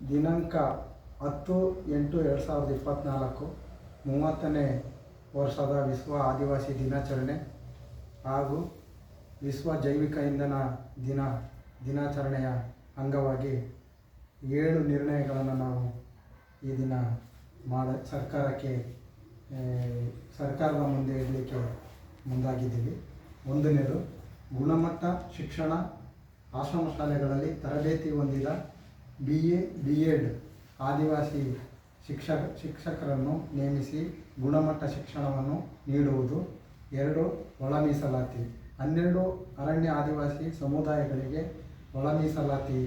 ದಿನಾಂಕ 10/8/2024 30ನೇ ವರ್ಷದ ವಿಶ್ವ ಆದಿವಾಸಿ ದಿನಾಚರಣೆ ಹಾಗೂ ವಿಶ್ವ ಜೈವಿಕ ಇಂಧನ ದಿನಾಚರಣೆಯ ಅಂಗವಾಗಿ 7 ನಿರ್ಣಯಗಳನ್ನು ನಾವು ಈ ದಿನ ಸರ್ಕಾರದ ಮುಂದೆ ಇಡಲಿಕ್ಕೆ ಮುಂದಾಗಿದ್ದೀವಿ. ಒಂದನೇದು, ಗುಣಮಟ್ಟ ಶಿಕ್ಷಣ. ಆಶ್ರಮ ಶಾಲೆಗಳಲ್ಲಿ ತರಬೇತಿ ಹೊಂದಿದ BA B.Ed ಆದಿವಾಸಿ ಶಿಕ್ಷಕರನ್ನು ನೇಮಿಸಿ ಗುಣಮಟ್ಟ ಶಿಕ್ಷಣವನ್ನು ನೀಡುವುದು. 2, ಒಳ ಮೀಸಲಾತಿ. 12 ಅರಣ್ಯ ಆದಿವಾಸಿ ಸಮುದಾಯಗಳಿಗೆ ಒಳ ಮೀಸಲಾತಿ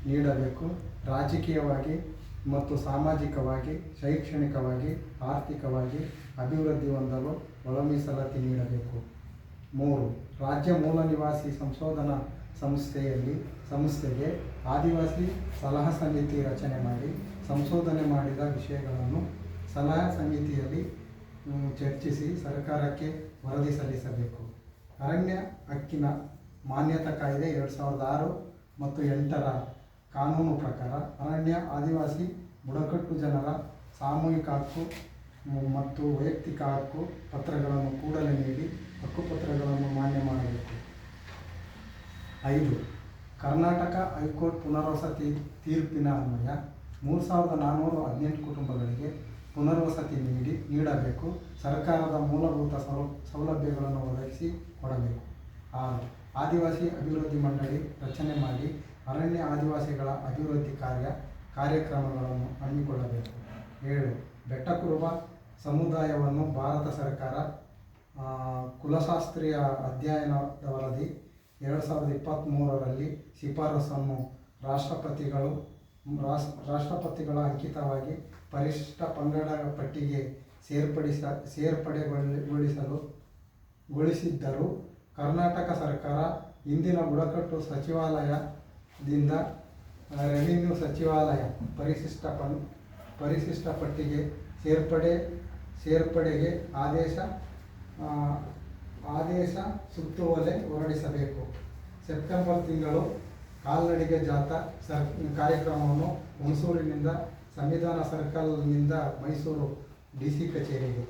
ನೀಡಬೇಕು. ರಾಜಕೀಯವಾಗಿ ಮತ್ತು ಸಾಮಾಜಿಕವಾಗಿ, ಶೈಕ್ಷಣಿಕವಾಗಿ, ಆರ್ಥಿಕವಾಗಿ ಅಭಿವೃದ್ಧಿ ಹೊಂದಲು ಒಳ ಮೀಸಲಾತಿ ನೀಡಬೇಕು. 3, ರಾಜ್ಯ ಮೂಲ ನಿವಾಸಿ ಸಂಶೋಧನಾ ಸಂಸ್ಥೆಗೆ ಆದಿವಾಸಿ ಸಲಹಾ ಸಮಿತಿ ರಚನೆ ಮಾಡಿ ಸಂಶೋಧನೆ ಮಾಡಿದ ವಿಷಯಗಳನ್ನು ಸಲಹಾ ಸಮಿತಿಯಲ್ಲಿ ಚರ್ಚಿಸಿ ಸರ್ಕಾರಕ್ಕೆ ವರದಿ ಸಲ್ಲಿಸಬೇಕು. ಅರಣ್ಯ ಹಕ್ಕಿನ ಮಾನ್ಯತಾ ಕಾಯ್ದೆ 2006 ಮತ್ತು 2008ರ ಕಾನೂನು ಪ್ರಕಾರ ಅರಣ್ಯ ಆದಿವಾಸಿ ಬುಡಕಟ್ಟು ಜನರ ಸಾಮೂಹಿಕ ಹಕ್ಕು ಮತ್ತು ವೈಯಕ್ತಿಕ ಹಕ್ಕು ಪತ್ರಗಳನ್ನು ಕೂಡಲೇ ನೀಡಿ ಹಕ್ಕುಪತ್ರಗಳನ್ನು ಮಾನ್ಯ ಮಾಡಬೇಕು. 5, ಕರ್ನಾಟಕ ಹೈಕೋರ್ಟ್ ಪುನರ್ವಸತಿ ತೀರ್ಪಿನ ಅನ್ವಯ 3418 ಕುಟುಂಬಗಳಿಗೆ ಪುನರ್ವಸತಿ ನೀಡಬೇಕು. ಸರ್ಕಾರದ ಮೂಲಭೂತ ಸೌಲಭ್ಯಗಳನ್ನು ಒದಗಿಸಿ ಕೊಡಬೇಕು. 6, ಆದಿವಾಸಿ ಅಭಿವೃದ್ಧಿ ಮಂಡಳಿ ರಚನೆ ಮಾಡಿ ಅರಣ್ಯ ಆದಿವಾಸಿಗಳ ಅಭಿವೃದ್ಧಿ ಕಾರ್ಯಕ್ರಮಗಳನ್ನು ಹಮ್ಮಿಕೊಳ್ಳಬೇಕು. 7, ಬೆಟ್ಟಕುರುಬ ಸಮುದಾಯವನ್ನು ಭಾರತ ಸರ್ಕಾರ ಕುಲಶಾಸ್ತ್ರೀಯ ಅಧ್ಯಯನದ ವರದಿ 2023ರಲ್ಲಿ ಶಿಫಾರಸನ್ನು ರಾಷ್ಟ್ರಪತಿಗಳ ಅಂಕಿತವಾಗಿ ಪರಿಶಿಷ್ಟ ಪಂಗಡ ಪಟ್ಟಿಗೆ ಸೇರ್ಪಡೆಗೊಳಿಸಿದ್ದರೂ ಕರ್ನಾಟಕ ಸರ್ಕಾರ ಹಿಂದಿನ ಬುಡಕಟ್ಟು ಸಚಿವಾಲಯದಿಂದ ರೆವಿನ್ಯೂ ಸಚಿವಾಲಯ ಪರಿಶಿಷ್ಟ ಪಟ್ಟಿಗೆ ಸೇರ್ಪಡೆಗೆ ಆದೇಶ ಸುತ್ತೋಲೆ ಹೊರಡಿಸಬೇಕು. ಸೆಪ್ಟೆಂಬರ್ ತಿಂಗಳು ಕಾಲ್ನಡಿಗೆ ಜಾಥಾ ಕಾರ್ಯಕ್ರಮವನ್ನು ಹುಣಸೂರಿನಿಂದ ಸಂವಿಧಾನ ಸರ್ಕಲ್ನಿಂದ ಮೈಸೂರು DC ಕಚೇರಿಗೆ